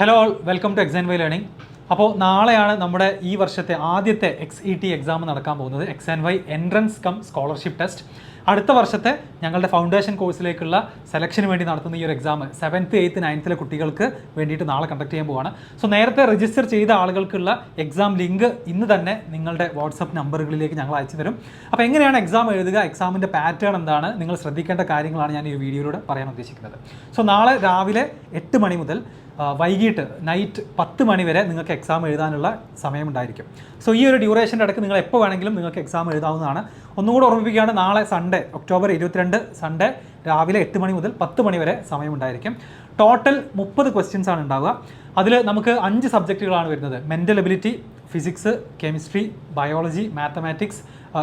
Hello all, welcome to XandY Learning. അപ്പോൾ നാളെയാണ് നമ്മുടെ ഈ വർഷത്തെ ആദ്യത്തെ XET എക്സാം നടക്കാൻ പോകുന്നത്. XandY entrance come scholarship test. അടുത്ത വർഷത്തെ ഞങ്ങളുടെ ഫൗണ്ടേഷൻ കോഴ്സിലേക്കുള്ള സെലക്ഷന് വേണ്ടി നടത്തുന്ന ഈ ഒരു എക്സാം 7th, 8th, 9th കുട്ടികൾക്ക് വേണ്ടിയിട്ട് നാളെ കണ്ടക്ട് ചെയ്യാൻ പോവുകയാണ്. സോ നേരത്തെ രജിസ്റ്റർ ചെയ്ത ആളുകൾക്കുള്ള എക്സാം ലിങ്ക് ഇന്ന് തന്നെ നിങ്ങളുടെ വാട്സപ്പ് നമ്പറുകളിലേക്ക് ഞങ്ങൾ അയച്ചു തരും. അപ്പോൾ എങ്ങനെയാണ് എക്സാം എഴുതുക, എക്സാമിൻ്റെ പാറ്റേൺ എന്താണ്, നിങ്ങൾ ശ്രദ്ധിക്കേണ്ട കാര്യങ്ങളാണ് ഞാൻ ഈ വീഡിയോയിലൂടെ പറയാൻ ഉദ്ദേശിക്കുന്നത്. സോ നാളെ രാവിലെ 8 മണി മുതൽ വൈകിട്ട് നൈറ്റ് 10 മണി വരെ നിങ്ങൾക്ക് എക്സാം എഴുതാനുള്ള സമയമുണ്ടായിരിക്കും. സോ ഈ ഒരു ഡ്യൂറേഷൻ്റെ ഇടയ്ക്ക് നിങ്ങൾ എപ്പോൾ വേണമെങ്കിലും നിങ്ങൾക്ക് എക്സാം എഴുതാവുന്നതാണ്. ഒന്നുകൂടെ ഓർമ്മിപ്പിക്കുകയാണ്, നാളെ സൺഡേ October 22 സൺഡേ രാവിലെ 8 മണി മുതൽ 10 മണി വരെ സമയമുണ്ടായിരിക്കും. ടോട്ടൽ 30 ക്വസ്റ്റ്യൻസ് ആണ് ഉണ്ടാവുക. അതിൽ നമുക്ക് 5 സബ്ജക്റ്റുകളാണ് വരുന്നത്. Mental ability, physics, chemistry, biology, mathematics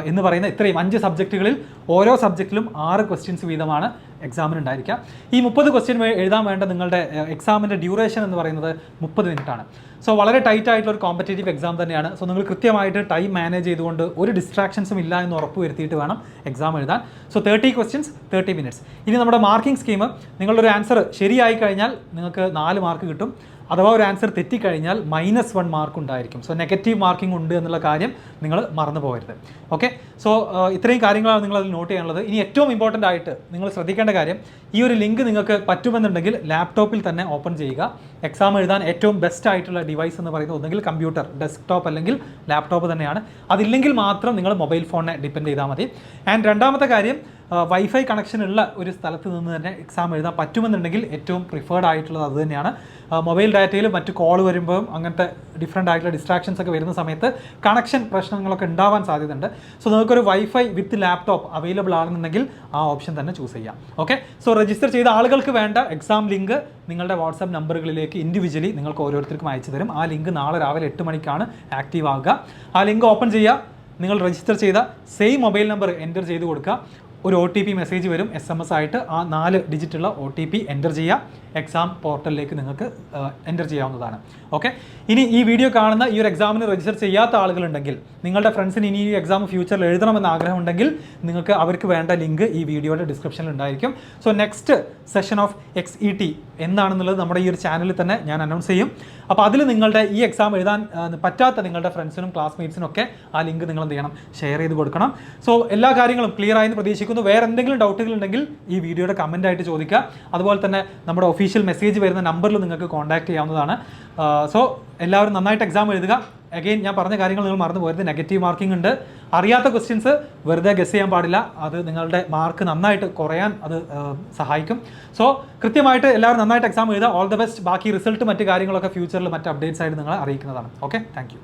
എന്ന് പറയുന്ന ഇത്രയും 5 സബ്ജക്റ്റുകളിൽ ഓരോ സബ്ജക്റ്റിലും 6 ക്വസ്റ്റ്യൻസ് വീതമാണ് എക്സാമിന് ഉണ്ടായിരിക്കുക. ഈ 30 ക്വസ്റ്റ്യൻ എഴുതാൻ വേണ്ട നിങ്ങളുടെ എക്സാമിൻ്റെ ഡ്യൂറേഷൻ എന്ന് പറയുന്നത് 30 മിനിറ്റാണ്. സോ വളരെ ടൈറ്റ് ആയിട്ടുള്ള ഒരു കോമ്പറ്റേറ്റീവ് എക്സാം തന്നെയാണ്. സോ നിങ്ങൾ കൃത്യമായിട്ട് ടൈം മാനേജ് ചെയ്തുകൊണ്ട് ഒരു ഡിസ്ട്രാക്ഷൻസും ഇല്ല എന്ന് ഉറപ്പ് വരുത്തിയിട്ട് വേണം എക്സാം എഴുതാൻ. So 30 questions 30 minutes. ഇനി നമ്മുടെ മാർക്കിംഗ് സ്കീം, നിങ്ങളുടെ ഒരു ആൻസർ ശരിയായി കഴിഞ്ഞാൽ നിങ്ങൾക്ക് 4 മാർക്ക് കിട്ടും. അഥവാ ഒരു ആൻസർ തെറ്റിക്കഴിഞ്ഞാൽ -1 മാർക്ക് ഉണ്ടായിരിക്കും. സോ നെഗറ്റീവ് മാർക്കിംഗ് ഉണ്ട് എന്നുള്ള കാര്യം നിങ്ങൾ മറന്നു പോകരുത്. ഓക്കെ, സോ ഇത്രയും കാര്യങ്ങളാണ് നിങ്ങൾ അതിൽ നോട്ട് ചെയ്യാനുള്ളത്. ഇനി ഏറ്റവും ഇമ്പോർട്ടൻ്റ് ആയിട്ട് നിങ്ങൾ ശ്രദ്ധിക്കേണ്ട കാര്യം, ഈ ഒരു ലിങ്ക് നിങ്ങൾക്ക് പറ്റുമെന്നുണ്ടെങ്കിൽ ലാപ്ടോപ്പിൽ തന്നെ ഓപ്പൺ ചെയ്യുക. എക്സാം എഴുതാൻ ഏറ്റവും ബെസ്റ്റ് ആയിട്ടുള്ള ഡിവൈസ് എന്ന് പറയുന്നത് ഒന്നെങ്കിൽ കമ്പ്യൂട്ടർ, ഡെസ്ക്ടോപ്പ് അല്ലെങ്കിൽ ലാപ്ടോപ്പ് തന്നെയാണ്. അതില്ലെങ്കിൽ മാത്രം നിങ്ങൾ മൊബൈൽ ഫോണിനെ ഡിപ്പെൻഡ് ചെയ്താൽ മതി. ആൻഡ് രണ്ടാമത്തെ കാര്യം, വൈഫൈ കണക്ഷൻ ഉള്ള ഒരു സ്ഥലത്ത് നിന്ന് തന്നെ എക്സാം എഴുതാൻ പറ്റുമെന്നുണ്ടെങ്കിൽ ഏറ്റവും പ്രിഫേർഡ് ആയിട്ടുള്ളത് അത് തന്നെയാണ്. മൊബൈൽ ഡാറ്റയിൽ മറ്റ് കോൾ വരുമ്പോഴും അങ്ങനത്തെ ഡിഫറെൻ്റ് ആയിട്ടുള്ള ഡിസ്ട്രാക്ഷൻസ് ഒക്കെ വരുന്ന സമയത്ത് കണക്ഷൻ പ്രശ്നങ്ങളൊക്കെ ഉണ്ടാവാൻ സാധ്യതയുണ്ട്. സോ നിങ്ങൾക്കൊരു വൈഫൈ വിത്ത് ലാപ്ടോപ്പ് അവൈലബിൾ ആണെന്നുണ്ടെങ്കിൽ ആ ഓപ്ഷൻ തന്നെ ചൂസ് ചെയ്യാം. ഓക്കെ, സോ രജിസ്റ്റർ ചെയ്ത ആളുകൾക്ക് വേണ്ട എക്സാം ലിങ്ക് നിങ്ങളുടെ വാട്സാപ്പ് നമ്പറുകളിലേക്ക് ഇൻഡിവിജ്വലി നിങ്ങൾക്ക് ഓരോരുത്തർക്കും അയച്ചു തരും. ആ ലിങ്ക് നാളെ രാവിലെ 8 മണിക്കാണ് ആക്റ്റീവ് ആകുക. ആ ലിങ്ക് ഓപ്പൺ ചെയ്യുക, നിങ്ങൾ രജിസ്റ്റർ ചെയ്ത സെയിം മൊബൈൽ നമ്പർ എൻ്റർ ചെയ്ത് കൊടുക്കുക. ഒരു OTP മെസ്സേജ് വരും SMS ആയിട്ട്. ആ 4 ഡിജിറ്റുള്ള OTP എൻ്റർ ചെയ്യുക. എക്സാം പോർട്ടലിലേക്ക് നിങ്ങൾക്ക് എൻ്റർ ചെയ്യാവുന്നതാണ്. ഓക്കെ, ഇനി ഈ വീഡിയോ കാണുന്ന ഈ ഒരു എക്സാമിന് രജിസ്റ്റർ ചെയ്യാത്ത ആളുകളുണ്ടെങ്കിൽ, നിങ്ങളുടെ ഫ്രണ്ട്സിന് ഇനി ഈ എക്സാം ഫ്യൂച്ചറിൽ എഴുതണമെന്ന് ആഗ്രഹമുണ്ടെങ്കിൽ നിങ്ങൾക്ക് അവർക്ക് വേണ്ട ലിങ്ക് ഈ വീഡിയോയുടെ ഡിസ്ക്രിപ്ഷനിൽ ഉണ്ടായിരിക്കും. So next session of XET എന്താണെന്നുള്ളത് നമ്മുടെ ഈ ഒരു ചാനലിൽ തന്നെ ഞാൻ അനൗൺസ് ചെയ്യും. അപ്പോൾ അതിൽ നിങ്ങളുടെ ഈ എക്സാം എഴുതാൻ പറ്റാത്ത നിങ്ങളുടെ ഫ്രണ്ട്സിനും ക്ലാസ്മേറ്റ്സിനും ഒക്കെ ആ ലിങ്ക് നിങ്ങൾ എന്ത് ചെയ്യണം, ഷെയർ ചെയ്ത് കൊടുക്കണം. സോ എല്ലാ കാര്യങ്ങളും ക്ലിയർ ആയെന്ന് പ്രതീക്ഷിക്കുന്നു. വേറെ എന്തെങ്കിലും ഡൗട്ടുകൾ ഉണ്ടെങ്കിൽ ഈ വീഡിയോയുടെ കമൻ്റ് ആയിട്ട് ചോദിക്കുക. അതുപോലെ തന്നെ നമ്മുടെ ഒഫീഷ്യൽ മെസ്സേജ് വരുന്ന നമ്പറിൽ നിങ്ങൾക്ക് കോൺടാക്ട് ചെയ്യാവുന്നതാണ്. സോ എല്ലാവരും നന്നായിട്ട് എക്സാം എഴുതുക. അഗെയിൻ ഞാൻ പറഞ്ഞ കാര്യങ്ങൾ നിങ്ങൾ മറന്നു പോകരുത്. നെഗറ്റീവ് മാർക്കിംഗ് ഉണ്ട്. അറിയാത്ത ക്വസ്റ്റ്യൻസ് വെറുതെ ഗസ് ചെയ്യാൻ പാടില്ല. അത് നിങ്ങളുടെ മാർക്ക് നന്നായിട്ട് കുറയാൻ അത് സഹായിക്കും. സോ കൃത്യമായിട്ട് എല്ലാവരും നന്നായിട്ട് എക്സാം എഴുതുക. All the best. ബാക്കി റിസൾട്ട് മറ്റ് കാര്യങ്ങളൊക്കെ ഫ്യൂച്ചറിൽ മറ്റ് അപ്ഡേറ്റ്സ് ആയിട്ട് നിങ്ങളെ അറിയിക്കുന്നതാണ്. Okay, thank you.